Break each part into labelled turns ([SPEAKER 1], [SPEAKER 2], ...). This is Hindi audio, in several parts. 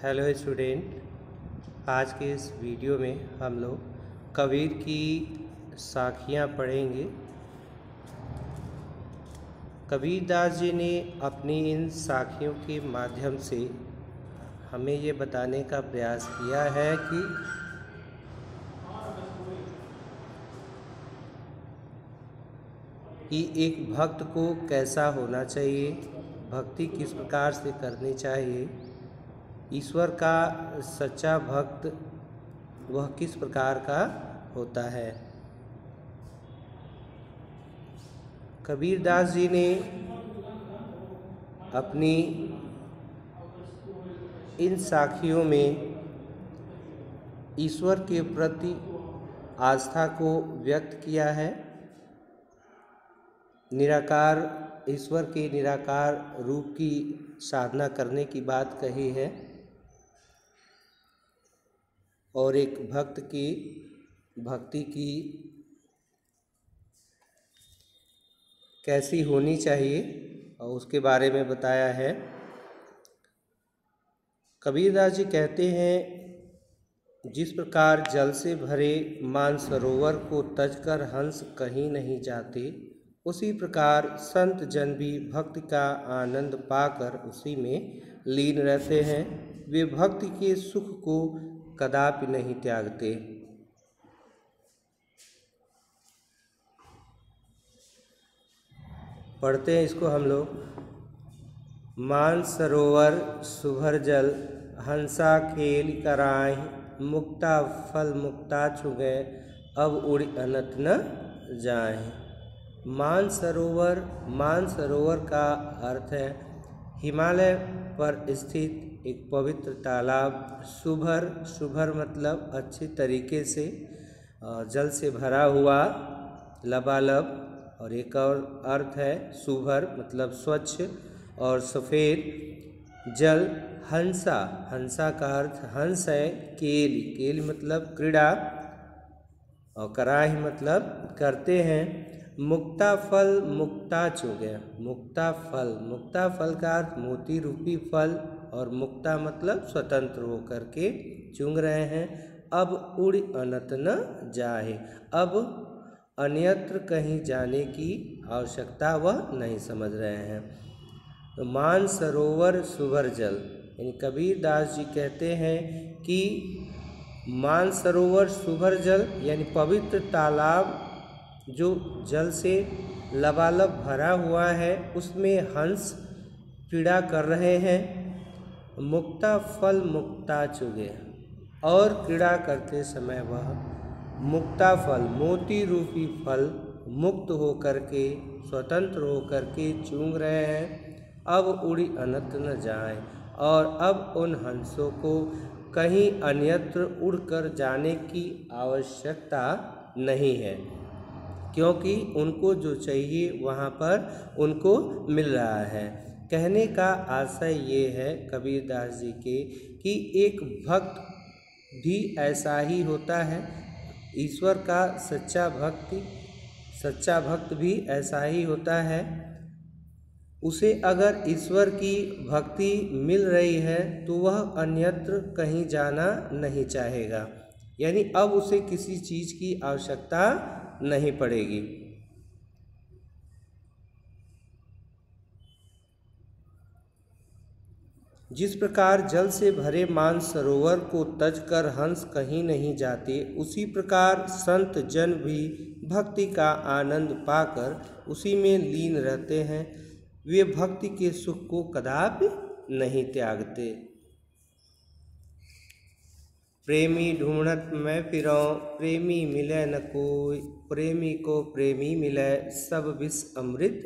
[SPEAKER 1] हेलो स्टूडेंट, आज के इस वीडियो में हम लोग कबीर की साखियाँ पढ़ेंगे। कबीरदास जी ने अपनी इन साखियों के माध्यम से हमें ये बताने का प्रयास किया है कि एक भक्त को कैसा होना चाहिए, भक्ति किस प्रकार से करनी चाहिए, ईश्वर का सच्चा भक्त वह किस प्रकार का होता है। कबीरदास जी ने अपनी इन साखियों में ईश्वर के प्रति आस्था को व्यक्त किया है। निराकार ईश्वर के निराकार रूप की साधना करने की बात कही है और एक भक्त की भक्ति की कैसी होनी चाहिए और उसके बारे में बताया है। कबीरदास जी कहते हैं, जिस प्रकार जल से भरे मानसरोवर को तजकर हंस कहीं नहीं जाते, उसी प्रकार संत जन भी भक्ति का आनंद पाकर उसी में लीन रहते हैं। वे भक्ति के सुख को कदापि नहीं त्यागते। पढ़ते हैं इसको हम लोग। मानसरोवर सुभर जल हंसा खेल कराहि, मुक्ता फल मुक्ता छुगे अब उड़ अनत न जाए। मानसरोवर का अर्थ है हिमालय पर स्थित एक पवित्र तालाब। सुभर मतलब अच्छी तरीके से जल से भरा हुआ, लबालब। और एक और अर्थ है सुभर मतलब स्वच्छ और सफ़ेद जल। हंसा का अर्थ हंस है। केल मतलब क्रीड़ा और कराही मतलब करते हैं। मुक्ता फल मुक्ता चुगे, मुक्ता फल का अर्थ मोती रूपी फल और मुक्ता मतलब स्वतंत्र होकर के चुंग रहे हैं। अब उड़ अनत न जाए, अब अन्यत्र कहीं जाने की आवश्यकता वह नहीं समझ रहे हैं। तो मानसरोवर सुभर जल, यानी कबीरदास जी कहते हैं कि मानसरोवर सुभर जल यानी पवित्र तालाब जो जल से लबालब भरा हुआ है, उसमें हंस क्रीड़ा कर रहे हैं। मुक्ता फल मुक्ता चुगे, और क्रीड़ा करते समय वह मुक्ता फल मोती रूपी फल मुक्त होकर के स्वतंत्र होकर के चूंग रहे हैं। अब उड़ी अनत न जाए, और अब उन हंसों को कहीं अन्यत्र उड़कर जाने की आवश्यकता नहीं है, क्योंकि उनको जो चाहिए वहाँ पर उनको मिल रहा है। कहने का आशय ये है कबीरदास जी के कि एक भक्त भी ऐसा ही होता है। ईश्वर का सच्चा भक्त भी ऐसा ही होता है। उसे अगर ईश्वर की भक्ति मिल रही है तो वह अन्यत्र कहीं जाना नहीं चाहेगा, यानी अब उसे किसी चीज़ की आवश्यकता नहीं पड़ेगी। जिस प्रकार जल से भरे मानसरोवर को तजकर हंस कहीं नहीं जाते, उसी प्रकार संत जन भी भक्ति का आनंद पाकर उसी में लीन रहते हैं। वे भक्ति के सुख को कदापि नहीं त्यागते। प्रेमी ढूंढत मैं फिरौं, प्रेमी मिले न कोई, प्रेमी को प्रेमी मिले सब विष अमृत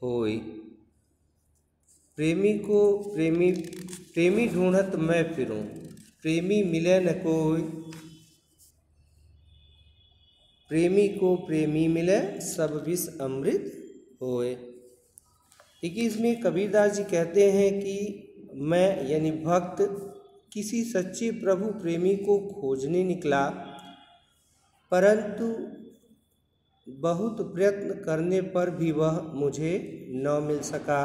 [SPEAKER 1] होय। प्रेमी ढूंढत मैं फिरूं, प्रेमी मिले न कोई, प्रेमी को प्रेमी मिले सब विष अमृत होए। देखिए, इसमें कबीरदास जी कहते हैं कि मैं यानी भक्त किसी सच्चे प्रभु प्रेमी को खोजने निकला, परंतु बहुत प्रयत्न करने पर भी वह मुझे न मिल सका।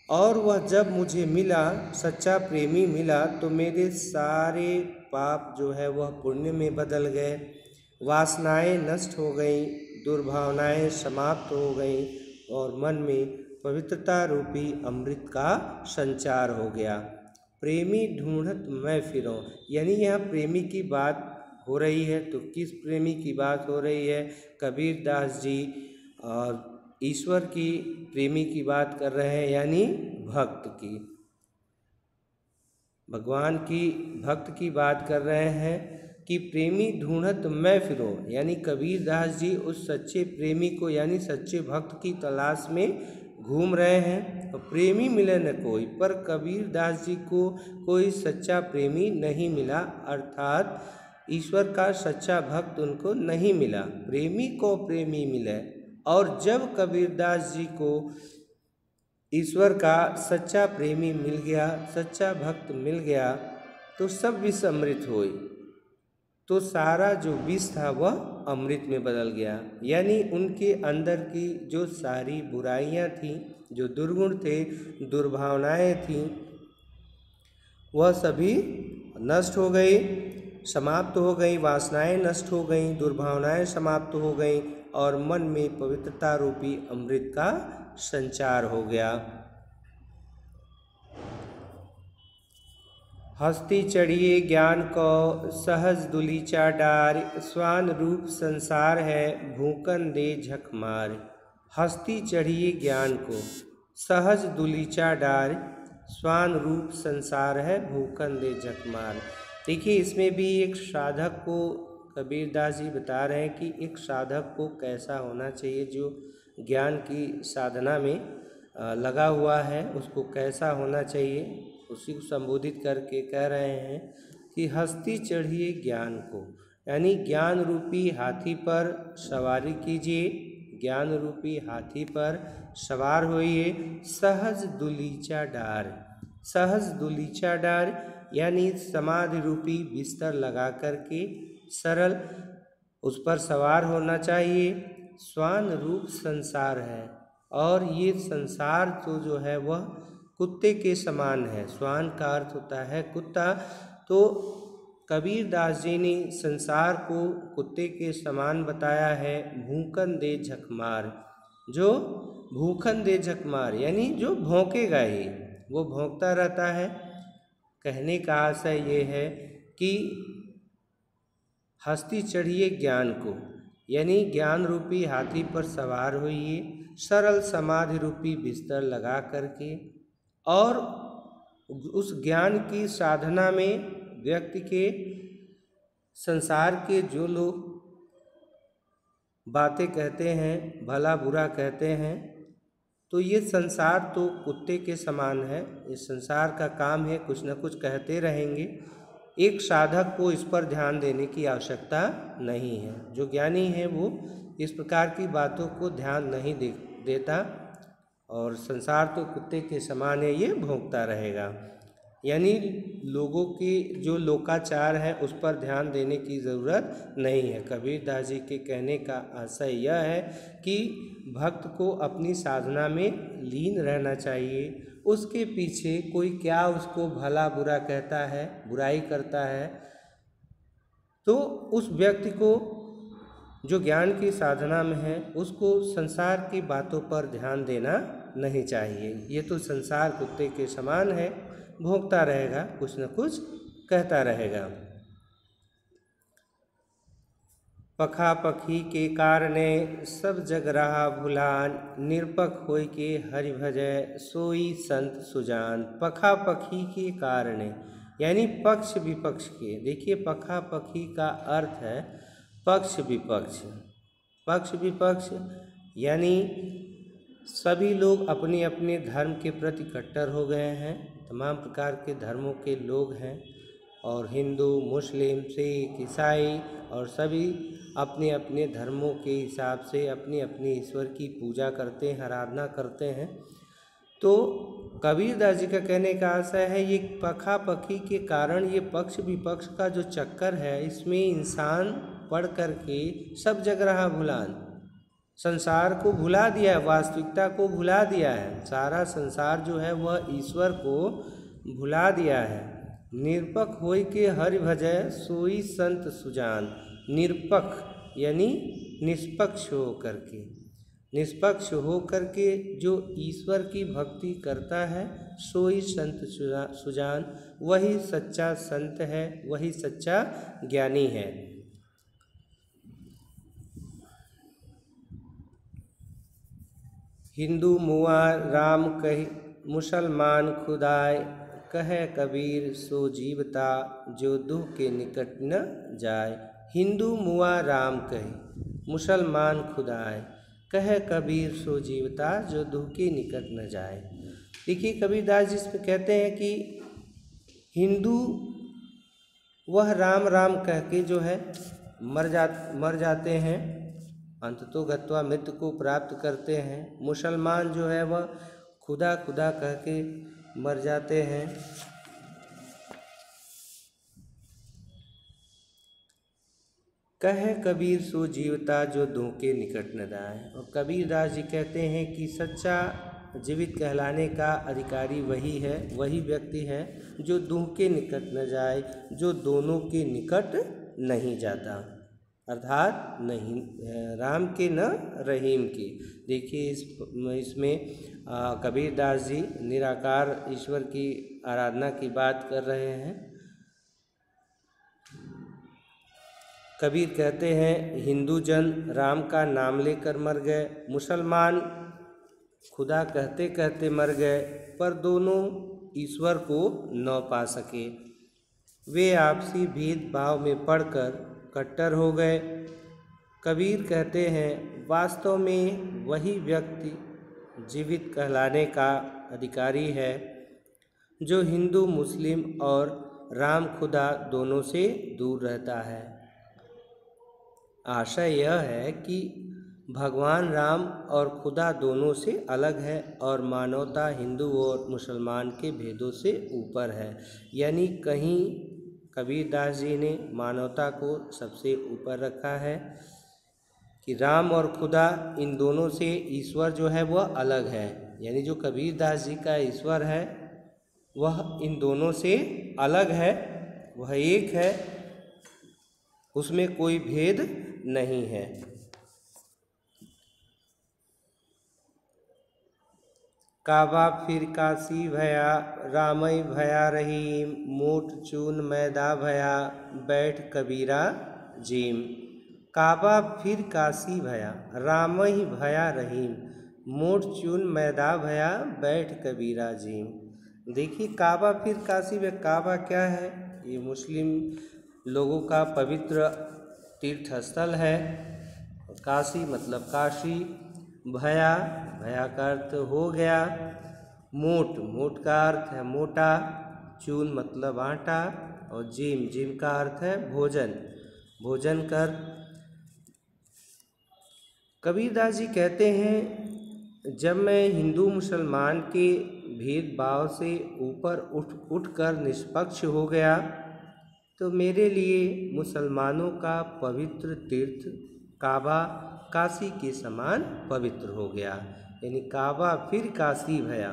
[SPEAKER 1] और वह जब मुझे मिला, सच्चा प्रेमी मिला, तो मेरे सारे पाप जो है वह पुण्य में बदल गए, वासनाएं नष्ट हो गई, दुर्भावनाएं समाप्त हो गई और मन में पवित्रता रूपी अमृत का संचार हो गया। प्रेमी ढूंढत मैं फिरूं, यानी यहाँ प्रेमी की बात हो रही है। तो किस प्रेमी की बात हो रही है? कबीर दास जी और ईश्वर की प्रेमी की बात कर रहे हैं, यानी भक्त की, भगवान की भक्त की बात कर रहे हैं कि प्रेमी ढूंढत मैं फिरूं, यानी कबीर दास जी उस सच्चे प्रेमी को यानी सच्चे भक्त की तलाश में घूम रहे हैं। तो प्रेमी मिले न कोई, पर कबीर दास जी को कोई सच्चा प्रेमी नहीं मिला, अर्थात ईश्वर का सच्चा भक्त उनको नहीं मिला। प्रेमी को प्रेमी मिले, और जब कबीरदास जी को ईश्वर का सच्चा प्रेमी मिल गया, सच्चा भक्त मिल गया, तो सब विष अमृत हुए। तो सारा जो विष था वह अमृत में बदल गया, यानी उनके अंदर की जो सारी बुराइयां थीं, जो दुर्गुण थे, दुर्भावनाएं थीं, वह सभी नष्ट हो गई, समाप्त हो गई। वासनाएं नष्ट हो गई, दुर्भावनाएं समाप्त हो गई और मन में पवित्रता रूपी अमृत का संचार हो गया। हस्ती चढ़िए ज्ञान को सहज दुलीचा डार, स्वान रूप संसार है भूकन दे झक मार। हस्ती चढ़िए ज्ञान को सहज दुलीचा डार, स्वान रूप संसार है भूकन दे झक मार। देखिए, इसमें भी एक साधक को कबीरदास जी बता रहे हैं कि एक साधक को कैसा होना चाहिए, जो ज्ञान की साधना में लगा हुआ है, उसको कैसा होना चाहिए, उसी को संबोधित करके कह रहे हैं कि हस्ती चढ़िए ज्ञान को, यानी ज्ञान रूपी हाथी पर सवारी कीजिए, ज्ञान रूपी हाथी पर सवार होइए। सहज दुलीचा डार, सहज दुलीचा डार यानी समाधि रूपी बिस्तर लगा करके सरल उस पर सवार होना चाहिए। स्वान रूप संसार है, और ये संसार तो जो है वह कुत्ते के समान है। स्वान का अर्थ होता है कुत्ता, तो कबीर दास जी ने संसार को कुत्ते के समान बताया है। भूखन दे झकमार, जो भूखन दे झकमार यानी जो भौंकेगा ही, वो भौंकता रहता है। कहने का आशय ये है कि हस्ती चढ़िए ज्ञान को, यानी ज्ञान रूपी हाथी पर सवार होइए, सरल समाधि रूपी बिस्तर लगा करके, और उस ज्ञान की साधना में व्यक्ति के संसार के जो लोग बातें कहते हैं, भला बुरा कहते हैं, तो ये संसार तो कुत्ते के समान है। इस संसार का काम है कुछ न कुछ कहते रहेंगे। एक साधक को इस पर ध्यान देने की आवश्यकता नहीं है। जो ज्ञानी है वो इस प्रकार की बातों को ध्यान नहीं देता, और संसार तो कुत्ते के समान है, ये भौंकता रहेगा। यानी लोगों के जो लोकाचार है उस पर ध्यान देने की ज़रूरत नहीं है। कबीर दास जी के कहने का आशय यह है कि भक्त को अपनी साधना में लीन रहना चाहिए। उसके पीछे कोई क्या उसको भला बुरा कहता है, बुराई करता है, तो उस व्यक्ति को जो ज्ञान की साधना में है उसको संसार की बातों पर ध्यान देना नहीं चाहिए। ये तो संसार कुत्ते के समान है, भौंकता रहेगा, कुछ न कुछ कहता रहेगा। पखा पखी के कारणे सब जग रहा भुलान, निरपक होय के हरि भजय सोई संत सुजान। पखा पखी के कारणे यानी पक्ष विपक्ष के। देखिए, पखा पखी का अर्थ है पक्ष विपक्ष। पक्ष विपक्ष यानी सभी लोग अपने अपने धर्म के प्रति कट्टर हो गए हैं। तमाम प्रकार के धर्मों के लोग हैं, और हिंदू, मुस्लिम, सिख, ईसाई, और सभी अपने अपने धर्मों के हिसाब से अपने अपने ईश्वर की पूजा करते हैं, आराधना करते हैं। तो कबीर दास जी का कहने का आशय है ये पखा पखी के कारण, ये पक्ष विपक्ष का जो चक्कर है, इसमें इंसान पढ़ करके सब जग रहा भुलान, संसार को भुला दिया है, वास्तविकता को भुला दिया है। सारा संसार जो है वह ईश्वर को भुला दिया है। निरपक होय के हरि भजय सोई संत सुजान। निरपक यानी निष्पक्ष हो करके, निष्पक्ष हो करके जो ईश्वर की भक्ति करता है सोई संत सुजान, वही सच्चा संत है, वही सच्चा ज्ञानी है। हिंदू मुआ राम कही मुसलमान खुदाय, कहे कबीर सो जीवता जो दुह के निकट न जाए। हिंदू मुआ राम कही मुसलमान खुदाय, कहे कबीर सो जीवता जो दुह के निकट न जाए। देखिए कबीरदास जी इसमें कहते हैं कि हिंदू वह राम राम कह के जो है मर जाते हैं, अंततो गत्वा मृत्यु को प्राप्त करते हैं। मुसलमान जो है वह खुदा खुदा कह के मर जाते हैं। कहे कबीर सो जीवता जो दुह के निकट न जाए। और कबीरदास जी कहते हैं कि सच्चा जीवित कहलाने का अधिकारी वही है, वही व्यक्ति है जो दुह के निकट न जाए, जो दोनों के निकट नहीं जाता, अर्थात नहीं राम के न रहीम के। देखिए इसमें कबीरदास जी निराकार ईश्वर की आराधना की बात कर रहे हैं। कबीर कहते हैं हिंदू जन राम का नाम लेकर मर गए, मुसलमान खुदा कहते कहते मर गए, पर दोनों ईश्वर को न पा सके। वे आपसी भेदभाव में पड़कर कट्टर हो गए। कबीर कहते हैं वास्तव में वही व्यक्ति जीवित कहलाने का अधिकारी है जो हिंदू मुस्लिम और राम खुदा दोनों से दूर रहता है। आशय यह है कि भगवान राम और खुदा दोनों से अलग है और मानवता हिंदू और मुसलमान के भेदों से ऊपर है। यानी कहीं कबीरदास जी ने मानवता को सबसे ऊपर रखा है कि राम और खुदा इन दोनों से ईश्वर जो है वह अलग है। यानी जो कबीरदास जी का ईश्वर है वह इन दोनों से अलग है, वह एक है, उसमें कोई भेद नहीं है। काबा फिर काशी भया रामई भया रहीम, मोट चून मैदा भया बैठ कबीरा जीम। काबा फिर काशी भया रामई भया रहीम, मोट चून मैदा भया बैठ कबीरा जीम। देखिए काबा फिर काशी में, काबा क्या है? ये मुस्लिम लोगों का पवित्र तीर्थ स्थल है। काशी मतलब काशी, भया भया का अर्थ हो गया, मोट मोट का अर्थ है मोटा, चून मतलब आटा, और जिम जिम का अर्थ है भोजन, भोजन कर। कबीरदास जी कहते हैं जब मैं हिंदू मुसलमान के भेदभाव से ऊपर उठकर निष्पक्ष हो गया तो मेरे लिए मुसलमानों का पवित्र तीर्थ काबा काशी के समान पवित्र हो गया। यानी काबा फिर काशी भया,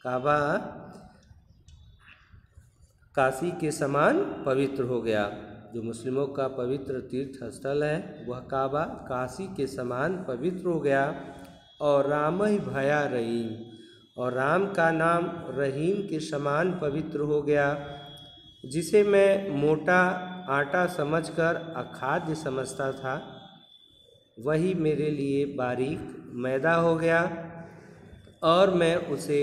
[SPEAKER 1] काबा काशी के समान पवित्र हो गया। जो मुस्लिमों का पवित्र तीर्थ स्थल है वह काबा काशी के समान पवित्र हो गया। और राम ही भया रहीम, और राम का नाम रहीम के समान पवित्र हो गया। जिसे मैं मोटा आटा समझकर अखाद्य समझता था वही मेरे लिए बारीक मैदा हो गया और मैं उसे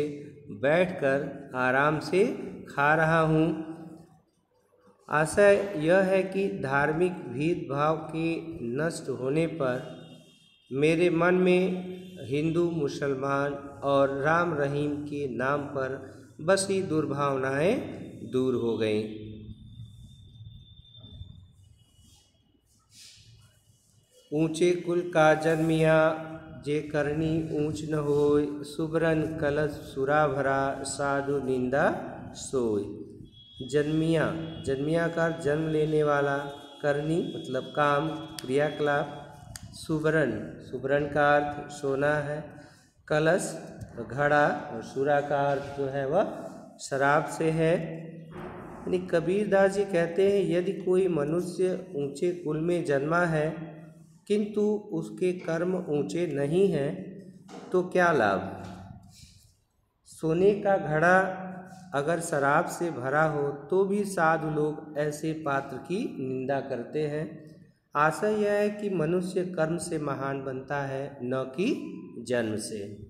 [SPEAKER 1] बैठकर आराम से खा रहा हूँ। आशय यह है कि धार्मिक भेदभाव के नष्ट होने पर मेरे मन में हिंदू मुसलमान और राम रहीम के नाम पर बसी दुर्भावनाएं दूर हो गईं। ऊंचे कुल का जन्मिया जे करनी ऊंच न होय, सुबरन कलश सुरा भरा साधु निंदा सोय। जन्मिया, जन्मिया का जन्म लेने वाला, करनी मतलब काम क्रियाकलाप, सुवर्ण, सुवर्ण का अर्थ सोना है। कलश घड़ा और सुरा का अर्थ जो है वह शराब से है। यानी कबीरदास जी कहते हैं यदि कोई मनुष्य ऊंचे कुल में जन्मा है किंतु उसके कर्म ऊंचे नहीं हैं तो क्या लाभ। सोने का घड़ा अगर शराब से भरा हो तो भी साधु लोग ऐसे पात्र की निंदा करते हैं। आशय यह है कि मनुष्य कर्म से महान बनता है न कि जन्म से।